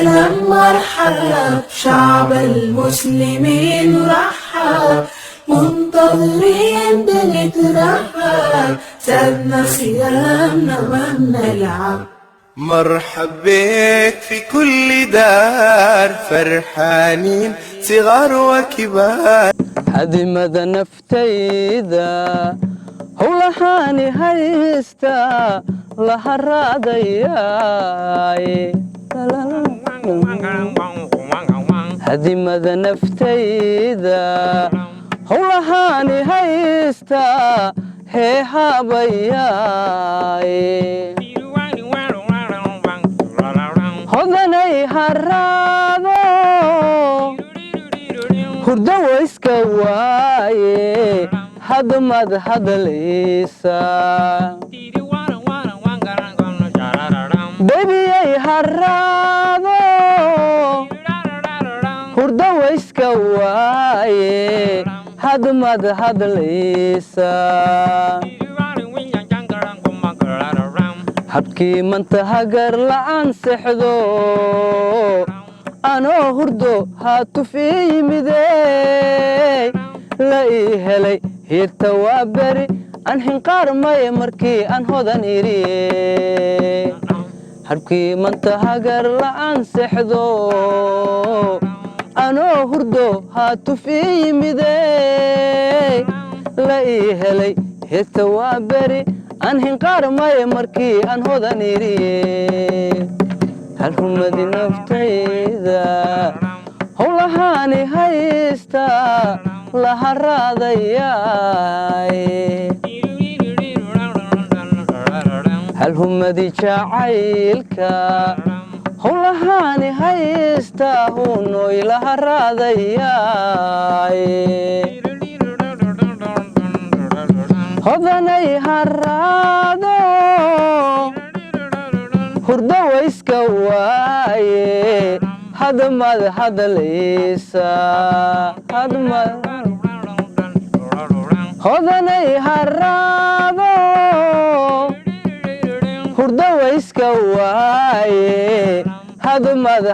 أهلا مرحب شعب المسلمين رحب منتظرين بنترحب سألنا صيامنا ما بنلعب. مرحب بك في كل دار فرحانين صغار وكبار. هدمد نفتيدا howlahani haysta la haraadayay hadimada naftayda howlahani haysta hee habayay hodanay haraado hurdo wayska waaye hadmad hadlaysa bebiyay haraado hurdo wayska waaye hadmad hadlaysa habkii manta hagar la'aan sexdo anoo hurdo haatufii yimidey la ii helay hirta waa beri aan hinqaar maye markii aan hodan iriye habkii manta hagar la'aan sexdo anoo hurdo haatufii yimidey la ii helay hirta waa beri aan hinqaar maye markii aan hodan iriye hal humadi naftayda howlahani haysta la haraadayay hal humadi jacaylka howlahani haysta hunoy la haraadayay hodanay haraado hurdo wayska waaye hadmad hadlaysa hodanay haraado hurdo wayska waaye hadmad